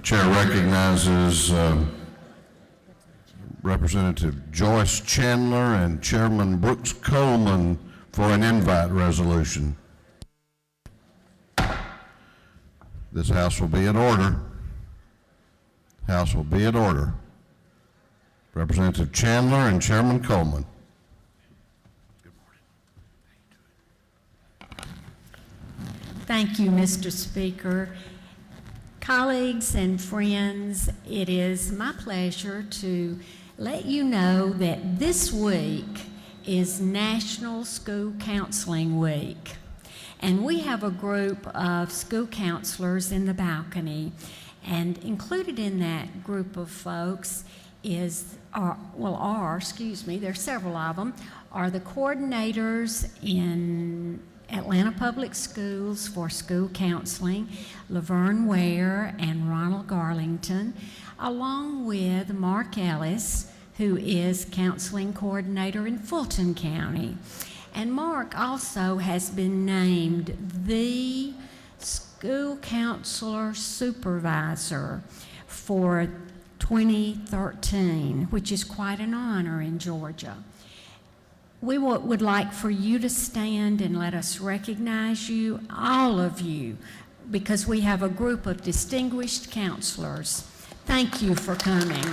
Chair recognizes Representative Joyce Chandler and Chairman Brooks Coleman for an invite resolution. This House will be in order. House will be in order. Representative Chandler and Chairman Coleman. Thank you, Mr. Speaker. Colleagues and friends, it is my pleasure to let you know that this week is National School Counseling Week. And we have a group of school counselors in the balcony, and included in that group of folks there's several of them, are the coordinators in Atlanta Public Schools for school counseling, Laverne Ware and Ronald Garlington, along with Mark Ellis, who is counseling coordinator in Fulton County. And Mark also has been named the School Counselor Supervisor for 2013, which is quite an honor in Georgia. We would like for you to stand and let us recognize you, all of you, because we have a group of distinguished counselors. Thank you for coming.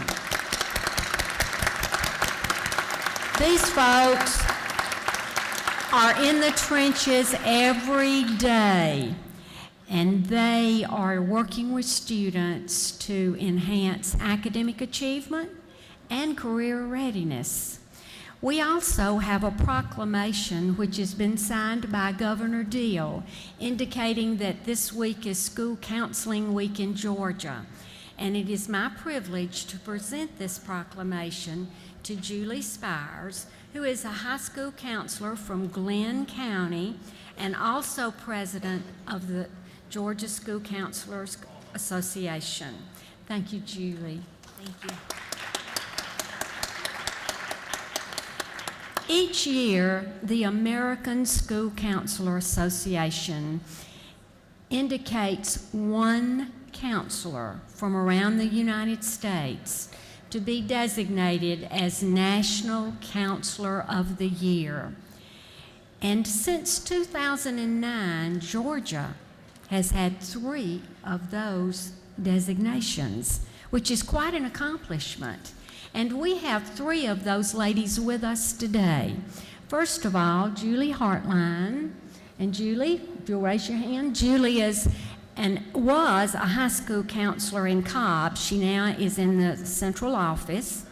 These folks are in the trenches every day, and they are working with students to enhance academic achievement and career readiness. We also have a proclamation which has been signed by Governor Deal indicating that this week is School Counseling Week in Georgia. And it is my privilege to present this proclamation to Julie Spires, who is a high school counselor from Glenn County and also president of the Georgia School Counselors Association. Thank you, Julie. Thank you. Each year, the American School Counselor Association indicates one counselor from around the United States to be designated as National Counselor of the Year. And since 2009, Georgia has had 3 of those designations, which is quite an accomplishment. And we have 3 of those ladies with us today. First of all, Julie Hartline. And Julie, if you'll raise your hand, Julie was a high school counselor in Cobb. She now is in the central office.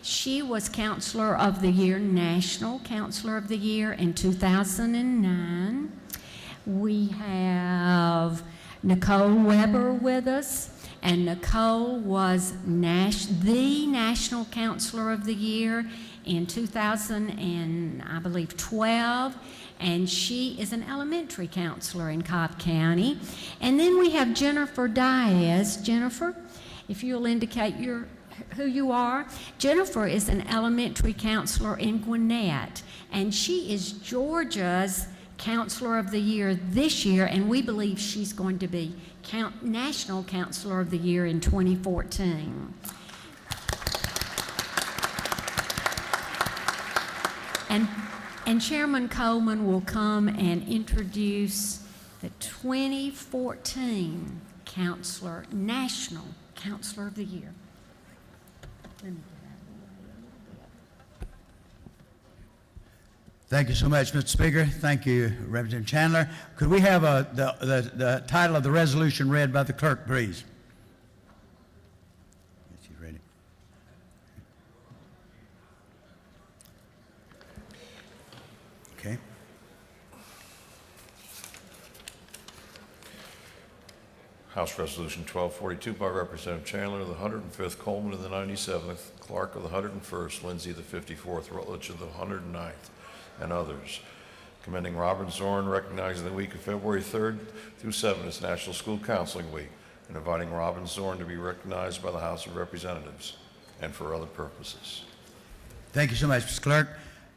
She was Counselor of the Year, National Counselor of the Year in 2009. We have Nicole Weber with us. And Nicole was the National Counselor of the Year in 2012, and she is an elementary counselor in Cobb County. And then we have Jennifer Diaz. Jennifer, if you'll indicate who you are. Jennifer is an elementary counselor in Gwinnett, and she is Georgia's Counselor of the Year this year, and we believe she's going to be National Counselor of the Year in 2014. And Chairman Coleman will come and introduce the 2014 National Counselor of the Year. Thank you so much, Mr. Speaker. Thank you, Representative Chandler. Could we have the title of the resolution read by the clerk, please? Yes, she's ready. Okay. House Resolution 1242 by Representative Chandler of the 105th, Coleman of the 97th, Clark of the 101st, Lindsay of the 54th, Rutledge of the 109th, and others. Commending Robin Zorn, recognizing the week of February 3rd through 7th as National School Counseling Week, and inviting Robin Zorn to be recognized by the House of Representatives and for other purposes. Thank you so much, Mr. Clerk.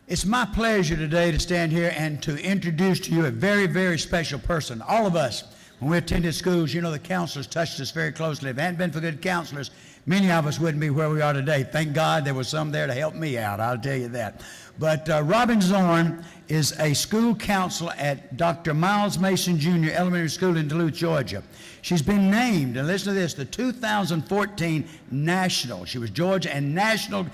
It's my pleasure today to stand here and to introduce to you a very, very special person. All of us, When we attended schools, you know, the counselors touched us very closely. If it hadn't been for good counselors, many of us wouldn't be where we are today. Thank God there was some there to help me out, I'll tell you that. But Robin Zorn is a school counselor at Dr. Miles Mason Jr. Elementary School in Duluth, Georgia. She's been named, and listen to this, the 2014 National, she was Georgia and National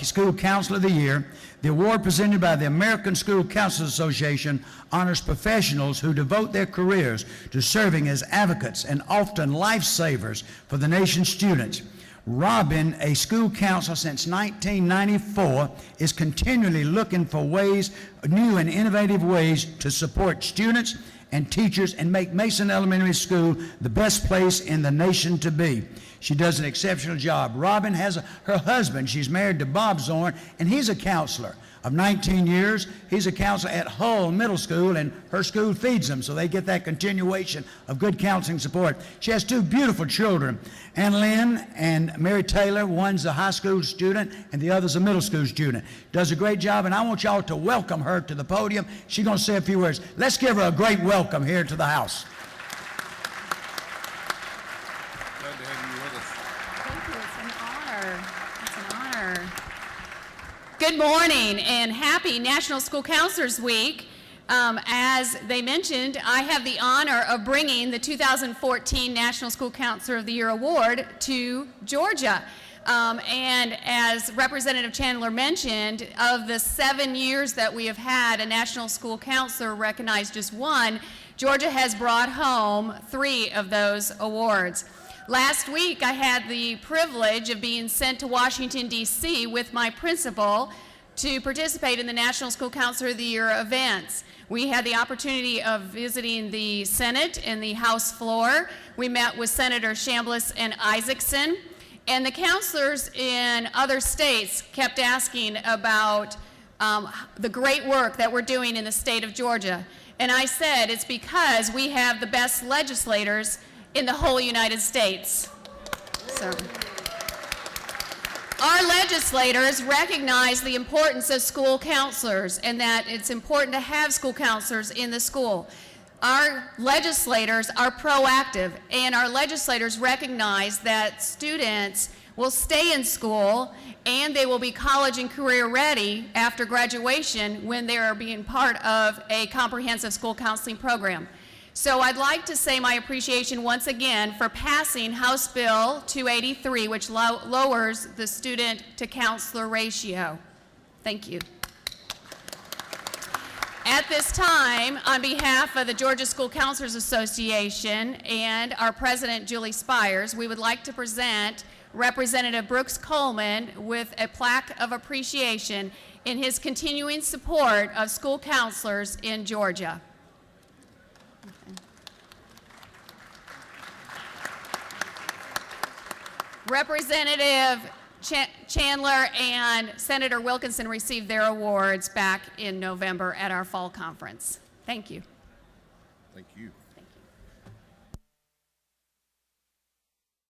School Counselor of the Year. The award presented by the American School Counselors Association honors professionals who devote their careers to serving as advocates and often lifesavers for the nation's students. Robin, a school counselor since 1994, is continually looking for ways, new and innovative ways to support students and teachers and make Mason Elementary School the best place in the nation to be. She does an exceptional job. Robin has her husband. She's married to Bob Zorn, and he's a counselor of 19 years. He's a counselor at Hull Middle School, and her school feeds them, so they get that continuation of good counseling support. She has two beautiful children, Ann Lynn and Mary Taylor. One's a high school student, and the other's a middle school student. Does a great job, and I want y'all to welcome her to the podium. She's going to say a few words. Let's give her a great welcome here to the house. Glad to have you with us. Thank you. It's an honor. It's an honor. Good morning and happy National School Counselors Week. As they mentioned, I have the honor of bringing the 2014 National School Counselor of the Year Award to Georgia. And as Representative Chandler mentioned, of the 7 years that we have had a National School Counselor recognize just one, Georgia has brought home 3 of those awards. Last week, I had the privilege of being sent to Washington, D.C. with my principal to participate in the National School Counselor of the Year events. We had the opportunity of visiting the Senate and the House floor. We met with Senator Chambliss and Isaacson, and the counselors in other states kept asking about the great work that we're doing in the state of Georgia. And I said, it's because we have the best legislators in the whole United States. So, our legislators recognize the importance of school counselors and that it's important to have school counselors in the school. Our legislators are proactive, and our legislators recognize that students will stay in school and they will be college and career ready after graduation when they are being part of a comprehensive school counseling program. So I'd like to say my appreciation once again for passing House Bill 283, which lowers the student to counselor ratio. Thank you. At this time, on behalf of the Georgia School Counselors Association and our president, Julie Spires, we would like to present Representative Brooks Coleman with a plaque of appreciation in his continuing support of school counselors in Georgia. Representative Chandler and Senator Wilkinson received their awards back in November at our fall conference. Thank you. Thank you.